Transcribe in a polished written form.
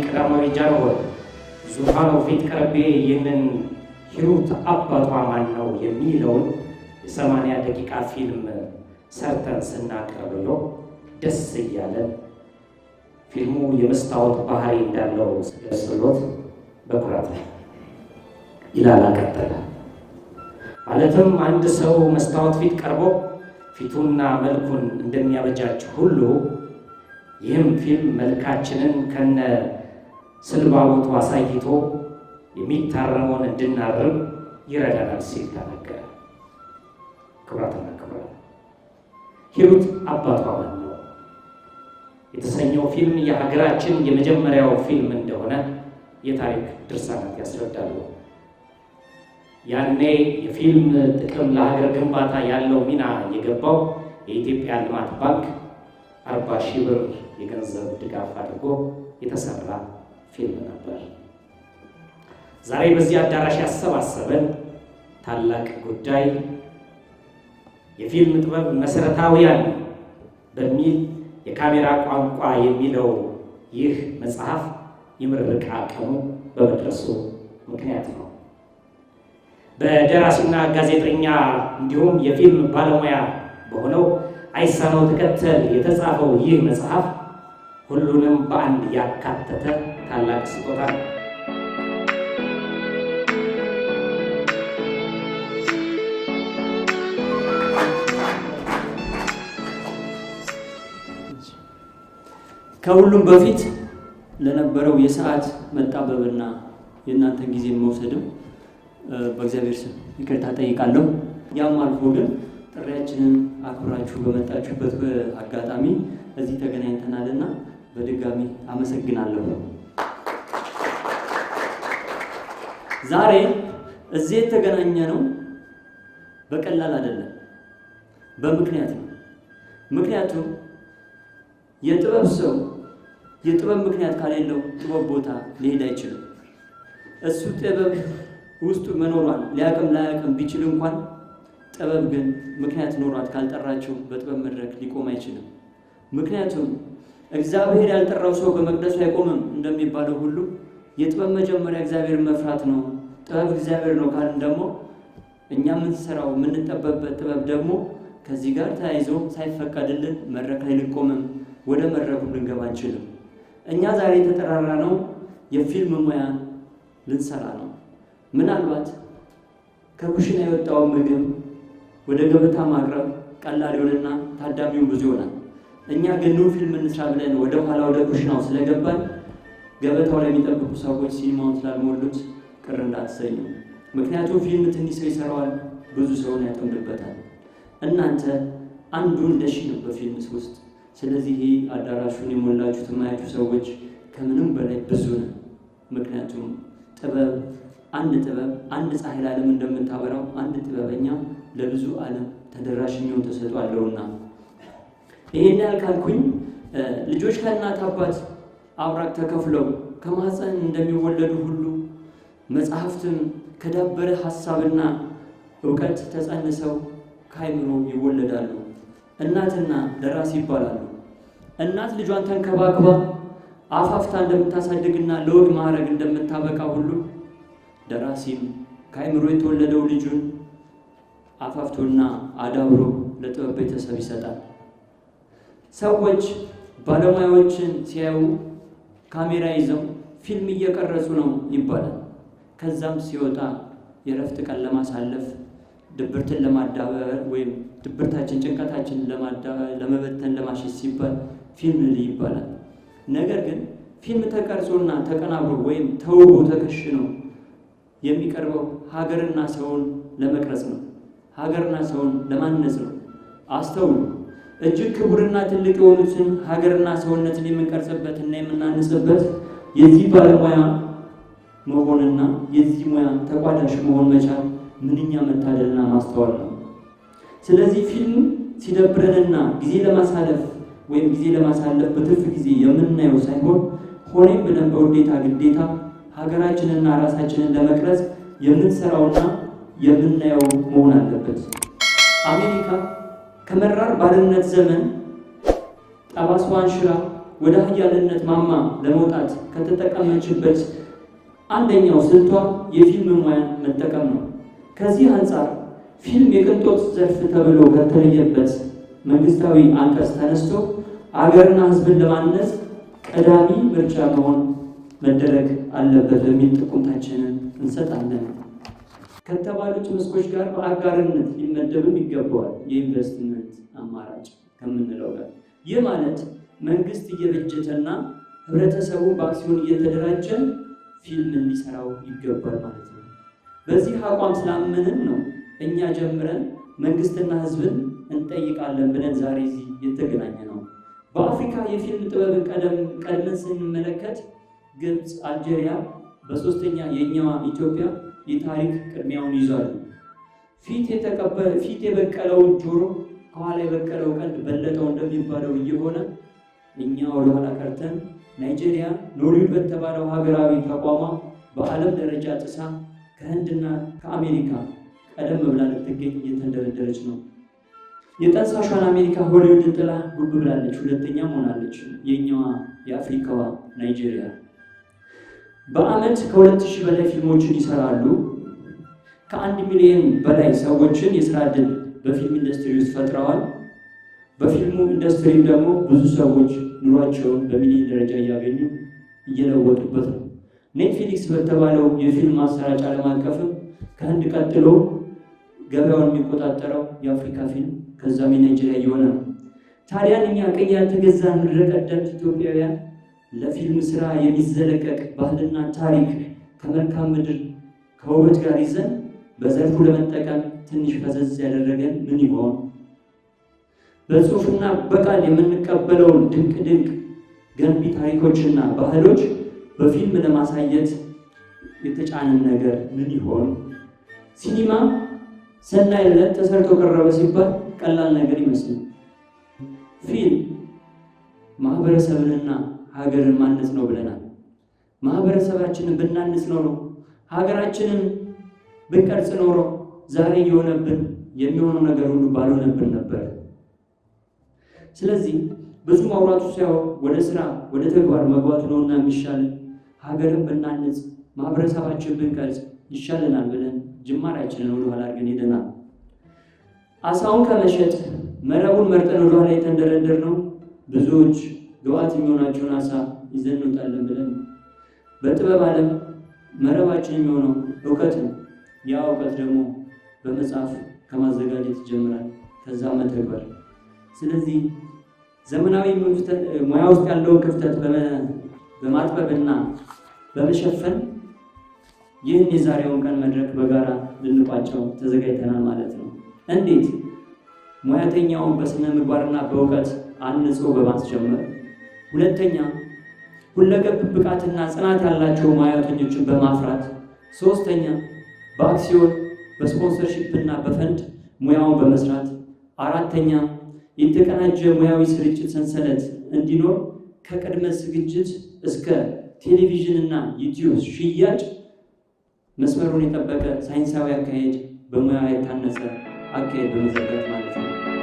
ቀዳማዊ ጃንሆይ ዙፋኑ ፊት ቀርቤ ይህንን ሂሩት አባቷ ማን ነው የሚለውን የ80 ደቂቃ ፊልም ሰርተን ስናቀርብለው ደስ እያለን ፊልሙ የመስታወት ባህሪ እንዳለው ስለስሎት በኩራት ይላል ቀጠለ። ማለትም አንድ ሰው መስታወት ፊት ቀርቦ ፊቱና መልኩን እንደሚያበጃጅ ሁሉ ይህም ፊልም መልካችንን ከነ ስልባቦቱ አሳይቶ የሚታረመውን እንድናርም ይረዳናል ሲል ተናገረ። ክቡራትና ክቡራን፣ ሂሩት አባቷ ማን ነው የተሰኘው ፊልም የሀገራችን የመጀመሪያው ፊልም እንደሆነ የታሪክ ድርሳናት ያስረዳሉ። ያኔ የፊልም ጥቅም ለሀገር ግንባታ ያለው ሚና የገባው የኢትዮጵያ ልማት ባንክ 40,000 ብር የገንዘብ ድጋፍ አድርጎ የተሰራ ፊልም ነበር። ዛሬ በዚህ አዳራሽ ያሰባሰበን ታላቅ ጉዳይ የፊልም ጥበብ መሰረታዊያን በሚል የካሜራ ቋንቋ የሚለው ይህ መጽሐፍ የምረቃ ቀኑ በመድረሱ ምክንያት ነው። በደራሲና ጋዜጠኛ እንዲሁም የፊልም ባለሙያ በሆነው አይሳነው ተከተል የተጻፈው ይህ መጽሐፍ ሁሉንም በአንድ ያካተተ ታላቅ ስጦታ ነው። ከሁሉም በፊት ለነበረው የሰዓት መጣበብና የእናንተን ጊዜ መውሰድም በእግዚአብሔር ስም ይቅርታ ጠይቃለሁ። ያም አልፎ ግን ጥሪያችንን አክብራችሁ በመጣችሁበት አጋጣሚ እዚህ ተገናኝተናልና በድጋሚ አመሰግናለሁ። ዛሬ እዚህ የተገናኘነው በቀላል አይደለም፣ በምክንያት ነው። ምክንያቱም የጥበብ ሰው የጥበብ ምክንያት ካሌለው ጥበብ ቦታ ሊሄድ አይችልም። እሱ ጥበብ ውስጡ መኖሯን ሊያቅም ላያቅም ቢችል እንኳን ጥበብ ግን ምክንያት ኖሯት ካልጠራቸው በጥበብ መድረክ ሊቆም አይችልም። ምክንያቱም እግዚአብሔር ያልጠራው ሰው በመቅደሱ አይቆምም እንደሚባለው ሁሉ የጥበብ መጀመሪያ እግዚአብሔርን መፍራት ነው። ጥበብ እግዚአብሔር ነው ካልን ደግሞ እኛ የምንሰራው የምንጠበብበት ጥበብ ደግሞ ከዚህ ጋር ተያይዞ ሳይፈቀድልን መድረክ ላይ ልንቆምም ወደ መድረኩ ልንገባ አንችልም። እኛ ዛሬ የተጠራራ ነው የፊልም ሙያ ልንሰራ ነው። ምናልባት ከኩሽና የወጣው ምግብ ወደ ገበታ ማቅረብ ቀላል ይሆንና ታዳሚውን ብዙ ይሆናል። እኛ ግን ኑ ፊልም እንስራ ብለን ወደ ኋላ ወደ ኩሽናው ስለገባን ገበታው ላይ የሚጠብቁ ሰዎች ሲኒማውን ስላልሞሉት ቅር እንዳትሰኙ። ምክንያቱም ፊልም ትንሽ ሰው ይሰራዋል፣ ብዙ ሰውን ያጠምድበታል። እናንተ አንዱ እንደሺ ነው በፊልም ውስጥ። ስለዚህ አዳራሹን የሞላችሁት የማያችሁ ሰዎች ከምንም በላይ ብዙ ነው። ምክንያቱም ጥበብ አንድ ፀሐይ ለዓለም እንደምታበራው አንድ ጥበበኛ ለብዙ ዓለም ተደራሽ የሚሆን ተሰጥኦ አለውና ይሄን ያልካልኩኝ ልጆች ከእናት አባት አብራክ ተከፍለው ከማህፀን እንደሚወለዱ ሁሉ መጽሐፍትም ከዳበረ ሐሳብና ዕውቀት ተጸንሰው ከአይምሮ ይወለዳሉ። እናትና ደራሲ ይባላሉ። እናት ልጇን ተንከባክባ አፋፍታ እንደምታሳድግና ለወግ ማዕረግ እንደምታበቃ ሁሉ ደራሲም ከአይምሮ የተወለደው ልጁን አፋፍቶና አዳብሮ ለጥበብ ቤተሰብ ይሰጣል። ሰዎች ባለሙያዎችን ሲያዩ ካሜራ ይዘው ፊልም እየቀረጹ ነው ይባላል። ከዛም ሲወጣ የረፍት ቀን ለማሳለፍ ድብርትን ለማዳበር ወይም ድብርታችን ጭንቀታችን ለመበተን ለማሸሽ ሲባል ፊልም ይባላል። ነገር ግን ፊልም ተቀርጾና ተቀናብሮ ወይም ተውቦ ተከሽኖ የሚቀርበው ሀገርና ሰውን ለመቅረጽ ነው። ሀገርና ሰውን ለማነጽ ነው። አስተውሉ። እጅግ ክቡርና ትልቅ የሆኑትን ሀገርና ሰውነትን የምንቀርጽበትና የምናንጽበት የዚህ ባለሙያ መሆንና የዚህ ሙያ ተቋዳሽ መሆን መቻል ምንኛ መታደልና ማስተዋል ነው። ስለዚህ ፊልም ሲደብረንና ጊዜ ለማሳለፍ ወይም ጊዜ ለማሳለፍ በትርፍ ጊዜ የምናየው ሳይሆን ሆኔም ብለን በውዴታ ግዴታ ሀገራችንና ራሳችንን ለመቅረጽ የምንሰራውና የምናየው መሆን አለበት። አሜሪካ ከመራር ባርነት ዘመን ጠባሳዋን ሽራ ወደ ሀያልነት ማማ ለመውጣት ከተጠቀመችበት አንደኛው ስልቷ የፊልም ሙያን መጠቀም ነው። ከዚህ አንጻር ፊልም የቅንጦት ዘርፍ ተብሎ ከተለየበት መንግስታዊ አንቀጽ ተነስቶ አገርና ሕዝብን ለማነጽ ቀዳሚ ምርጫ መሆን መደረግ አለበት በሚል ጥቁምታችንን እንሰጣለን። ከተባሉት መስኮች ጋር በአጋርነት ሊመደብም ይገባዋል። የኢንቨስትመንት አማራጭ ከምንለው ጋር ይህ ማለት መንግስት እየበጀተና ህብረተሰቡ በአክሲዮን እየተደራጀ ፊልም እንዲሰራው ይገባል ማለት ነው። በዚህ አቋም ስላመንን ነው እኛ ጀምረን መንግስትና ህዝብን እንጠይቃለን ብለን ዛሬ እዚህ የተገናኘ ነው። በአፍሪካ የፊልም ጥበብን ቀድመን ስንመለከት ግብፅ፣ አልጄሪያ፣ በሶስተኛ የኛዋ ኢትዮጵያ የታሪክ ቅድሚያውን ይዟል። ፊት የበቀለውን ጆሮ ከኋላ የበቀለው ቀንድ በለጠው እንደሚባለው እየሆነ እኛ ወደኋላ ቀርተን ናይጄሪያ ኖርዌይ በተባለው ሀገራዊ ተቋሟ በዓለም ደረጃ ጥሳ ከህንድና ከአሜሪካ ቀደም ብላ ልትገኝ እየተንደረደረች ነው። የጠንሳሿን አሜሪካ ሆሊውድን ጥላ ጉብ ብላለች፣ ሁለተኛም ሆናለች የኛዋ የአፍሪካዋ ናይጄሪያ። በአመት ከ2000 በላይ ፊልሞችን ይሰራሉ። ከ1 ሚሊዮን በላይ ሰዎችን የስራ ዕድል በፊልም ኢንዱስትሪ ውስጥ ፈጥረዋል። በፊልሙ ኢንዱስትሪ ደግሞ ብዙ ሰዎች ኑሯቸውን በሚሊዮን ደረጃ እያገኙ እየለወጡበት ነው። ኔትፍሊክስ በተባለው የፊልም ማሰራጫ ዓለም አቀፍም ከህንድ ቀጥሎ ገበያውን የሚቆጣጠረው የአፍሪካ ፊልም ከዛም የናይጄሪያ እየሆነ ነው። ታዲያን እኛ ቀኝ ያልተገዛን ምድረ ቀደምት ኢትዮጵያውያን ለፊልም ስራ የሚዘለቀቅ ባህልና ታሪክ ከመልካም ምድር ከውበት ጋር ይዘን በዘርፉ ለመጠቀም ትንሽ ፈዘዝ ያደረገን ምን ይሆን? በጽሁፍና በቃል የምንቀበለውን ድንቅ ገንቢ ታሪኮችና ባህሎች በፊልም ለማሳየት የተጫነን ነገር ምን ይሆን? ሲኒማ ሰናይለት ተሰርቶ ቀረበ ሲባል ቀላል ነገር ይመስላል። ፊልም ማህበረሰብንና ሀገርን ማነጽ ነው ብለናል። ማህበረሰባችንን ብናንጽ ኖሮ ሀገራችንን ብንቀርጽ ኖሮ ዛሬ የሆነብን የሚሆነው ነገር ሁሉ ባልሆነብን ነበር። ስለዚህ ብዙ ማውራቱ ሳይሆን ወደ ስራ ወደ ተግባር መግባቱ ነውና የሚሻል ሀገርን ብናንጽ ማህበረሰባችን ብንቀርጽ ይሻለናል ብለን ጅማሬያችንን ወደኋላ አድርገን ሄደናል። አሳውን ከመሸጥ መረቡን መርጠን ወደኋላ የተንደረደር ነው። ብዙዎች ግብአት የሚሆናቸውን አሳ ይዘን እንወጣለን ብለን በጥበብ ዓለም መረባችን የሚሆነው እውቀት ነው። ያ እውቀት ደግሞ በመጽሐፍ ከማዘጋጀት ይጀምራል፣ ከዛ መተግበር። ስለዚህ ዘመናዊ ሙያ ውስጥ ያለውን ክፍተት በማጥበብና በመሸፈን ይህን የዛሬውን ቀን መድረክ በጋራ ልንቋጨው ተዘጋጅተናል ማለት ነው። እንዴት? ሙያተኛውን በስነ ምግባርና በእውቀት አንጾ በማስጀመር፣ ሁለተኛ ሁለገብ ብቃትና ጽናት ያላቸው ሙያተኞችን በማፍራት፣ ሶስተኛ በአክሲዮን በስፖንሰርሺፕና በፈንድ ሙያውን በመስራት፣ አራተኛ የተቀናጀ ሙያዊ ስርጭት ሰንሰለት እንዲኖር ከቅድመ ዝግጅት እስከ ቴሌቪዥንና ዩቲዩብ ሽያጭ መስመሩን የጠበቀ ሳይንሳዊ አካሄድ በሙያ የታነጸ አካሄድ በመዘርጋት ማለት ነው።